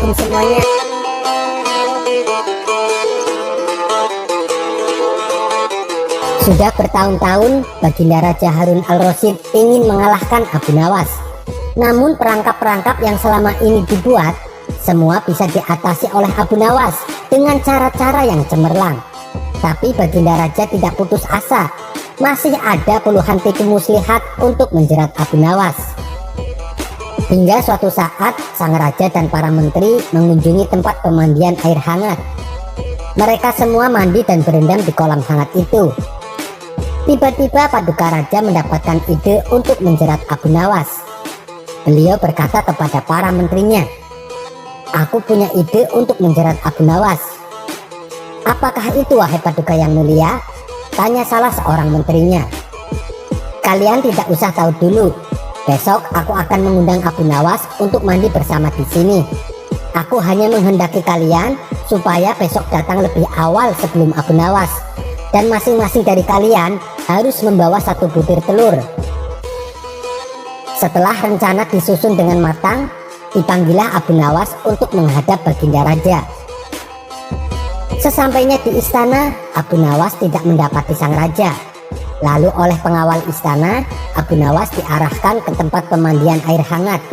Assalamualaikum semuanya. Sudah bertahun-tahun Baginda Raja Harun al-Rasyid ingin mengalahkan Abu Nawas. Namun perangkap-perangkap yang selama ini dibuat semua bisa diatasi oleh Abu Nawas dengan cara-cara yang cemerlang. Tapi Baginda Raja tidak putus asa. Masih ada puluhan tipu muslihat untuk menjerat Abu Nawas. Hingga suatu saat sang raja dan para menteri mengunjungi tempat pemandian air hangat. Mereka semua mandi dan berendam di kolam hangat itu. Tiba-tiba Paduka Raja mendapatkan ide untuk menjerat Abu Nawas. Beliau berkata kepada para menterinya, "Aku punya ide untuk menjerat Abu Nawas." "Apakah itu wahai Paduka yang mulia?" tanya salah seorang menterinya. "Kalian tidak usah tahu dulu. Besok aku akan mengundang Abu Nawas untuk mandi bersama di sini. Aku hanya menghendaki kalian supaya besok datang lebih awal sebelum Abu Nawas. Dan masing-masing dari kalian harus membawa 1 butir telur." Setelah rencana disusun dengan matang, dipanggillah Abu Nawas untuk menghadap Baginda Raja. Sesampainya di istana, Abu Nawas tidak mendapati sang raja. Lalu oleh pengawal istana, Abu Nawas diarahkan ke tempat pemandian air hangat.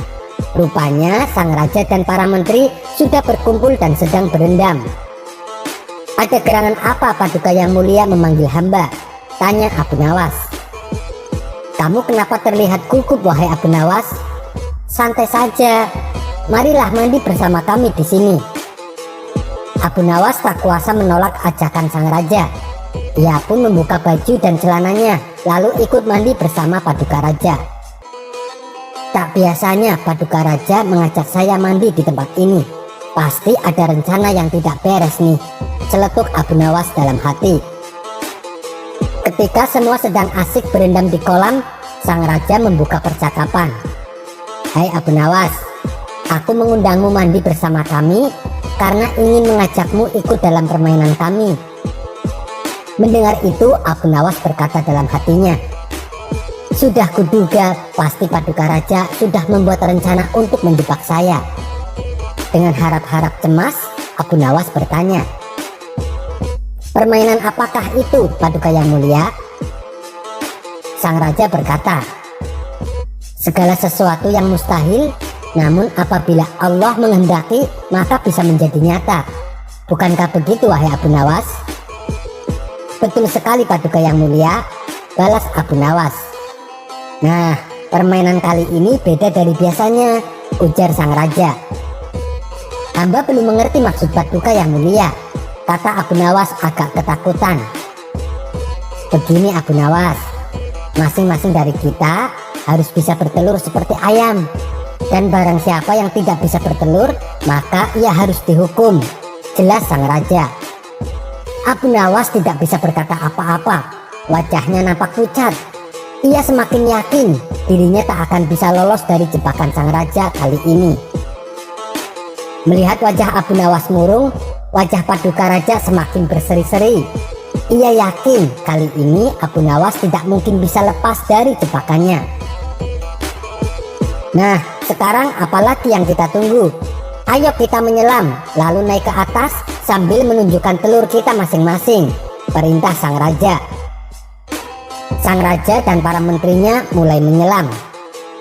Rupanya sang raja dan para menteri sudah berkumpul dan sedang berendam. "Ada gerangan apa Paduka yang mulia memanggil hamba?" tanya Abu Nawas. "Kamu kenapa terlihat gugup wahai Abu Nawas?" "Santai saja. Marilah mandi bersama kami di sini." Abu Nawas tak kuasa menolak ajakan sang raja. Ia pun membuka baju dan celananya, lalu ikut mandi bersama Paduka Raja. "Tak biasanya Paduka Raja mengajak saya mandi di tempat ini. Pasti ada rencana yang tidak beres nih," celetuk Abu Nawas dalam hati. Ketika semua sedang asik berendam di kolam, sang raja membuka percakapan. "Hai Abu Nawas, aku mengundangmu mandi bersama kami karena ingin mengajakmu ikut dalam permainan kami." Mendengar itu, Abu Nawas berkata dalam hatinya, "Sudah kuduga pasti Paduka Raja sudah membuat rencana untuk menjebak saya." Dengan harap-harap cemas, Abu Nawas bertanya, "Permainan apakah itu Paduka yang mulia?" Sang raja berkata, "Segala sesuatu yang mustahil, namun apabila Allah menghendaki maka bisa menjadi nyata. Bukankah begitu wahai Abu Nawas?" "Betul sekali Paduka yang mulia," balas Abu Nawas. "Nah, permainan kali ini beda dari biasanya," ujar sang raja. "Hamba belum mengerti maksud Paduka yang mulia," kata Abu Nawas agak ketakutan. "Begini Abu Nawas, masing-masing dari kita harus bisa bertelur seperti ayam. Dan barang siapa yang tidak bisa bertelur, maka ia harus dihukum," jelas sang raja. Abu Nawas tidak bisa berkata apa-apa. Wajahnya nampak pucat. Ia semakin yakin dirinya tak akan bisa lolos dari jebakan sang raja kali ini. Melihat wajah Abu Nawas murung, wajah Paduka Raja semakin berseri-seri. Ia yakin kali ini Abu Nawas tidak mungkin bisa lepas dari jebakannya. "Nah, sekarang apalagi yang kita tunggu? Ayo kita menyelam, lalu naik ke atas sambil menunjukkan telur kita masing-masing," perintah sang raja. Sang raja dan para menterinya mulai menyelam.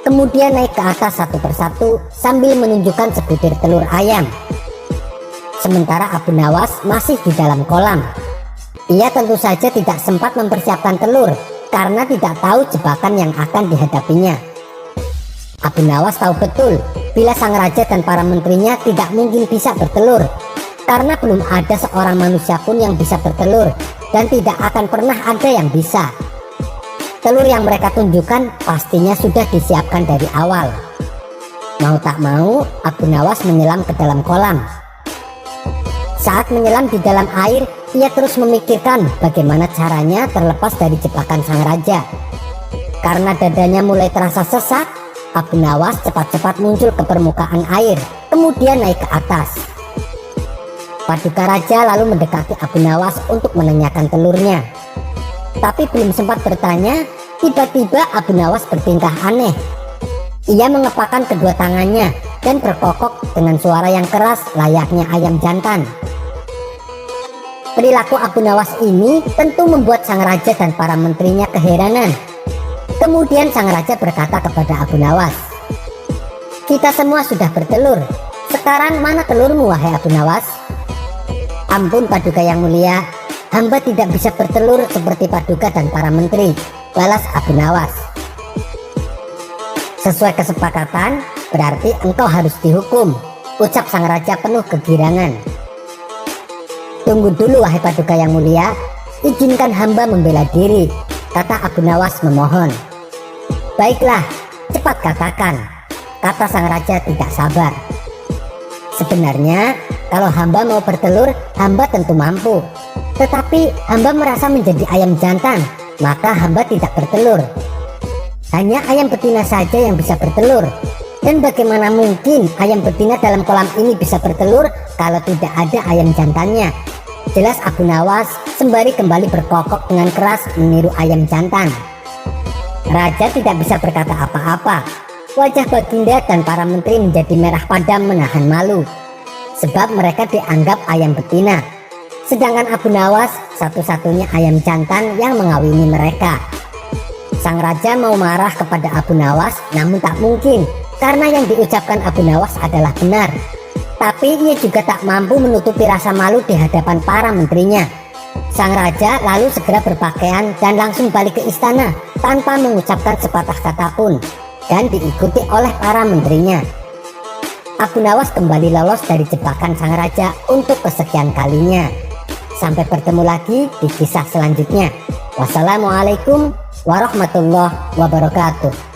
Kemudian naik ke atas satu persatu sambil menunjukkan sebutir telur ayam. Sementara Abu Nawas masih di dalam kolam. Ia tentu saja tidak sempat mempersiapkan telur karena tidak tahu jebakan yang akan dihadapinya. Abu Nawas tahu betul bila sang raja dan para menterinya tidak mungkin bisa bertelur, karena belum ada seorang manusia pun yang bisa bertelur dan tidak akan pernah ada yang bisa. Telur yang mereka tunjukkan pastinya sudah disiapkan dari awal. Mau tak mau, Abu Nawas menyelam ke dalam kolam. Saat menyelam di dalam air, ia terus memikirkan bagaimana caranya terlepas dari jebakan sang raja. Karena dadanya mulai terasa sesak, Abu Nawas cepat-cepat muncul ke permukaan air, kemudian naik ke atas. Paduka Raja lalu mendekati Abu Nawas untuk menanyakan telurnya. Tapi belum sempat bertanya, tiba-tiba Abu Nawas bertingkah aneh. Ia mengepakkan kedua tangannya, dan berkokok dengan suara yang keras layaknya ayam jantan. Perilaku Abu Nawas ini tentu membuat sang raja dan para menterinya keheranan. Kemudian sang raja berkata kepada Abu Nawas, "Kita semua sudah bertelur. Sekarang mana telurmu, wahai Abu Nawas?" "Ampun Paduka yang mulia, hamba tidak bisa bertelur seperti Paduka dan para menteri," balas Abu Nawas. "Sesuai kesepakatan, berarti engkau harus dihukum," ucap sang raja penuh kegirangan. "Tunggu dulu wahai Paduka yang mulia, izinkan hamba membela diri," kata Abu Nawas memohon. "Baiklah, cepat katakan," kata sang raja tidak sabar. "Sebenarnya kalau hamba mau bertelur, hamba tentu mampu. Tetapi hamba merasa menjadi ayam jantan, maka hamba tidak bertelur. Hanya ayam betina saja yang bisa bertelur. Dan bagaimana mungkin ayam betina dalam kolam ini bisa bertelur kalau tidak ada ayam jantannya?" jelas Abu Nawas sembari kembali berkokok dengan keras meniru ayam jantan. Raja tidak bisa berkata apa-apa. Wajah Baginda dan para menteri menjadi merah padam menahan malu, sebab mereka dianggap ayam betina, sedangkan Abu Nawas satu-satunya ayam jantan yang mengawini mereka. Sang raja mau marah kepada Abu Nawas, namun tak mungkin karena yang diucapkan Abu Nawas adalah benar. Tapi ia juga tak mampu menutupi rasa malu di hadapan para menterinya. Sang raja lalu segera berpakaian dan langsung balik ke istana tanpa mengucapkan sepatah kata pun, dan diikuti oleh para menterinya. Abu Nawas kembali lolos dari jebakan sang raja untuk kesekian kalinya. Sampai bertemu lagi di kisah selanjutnya. Wassalamualaikum warahmatullahi wabarakatuh.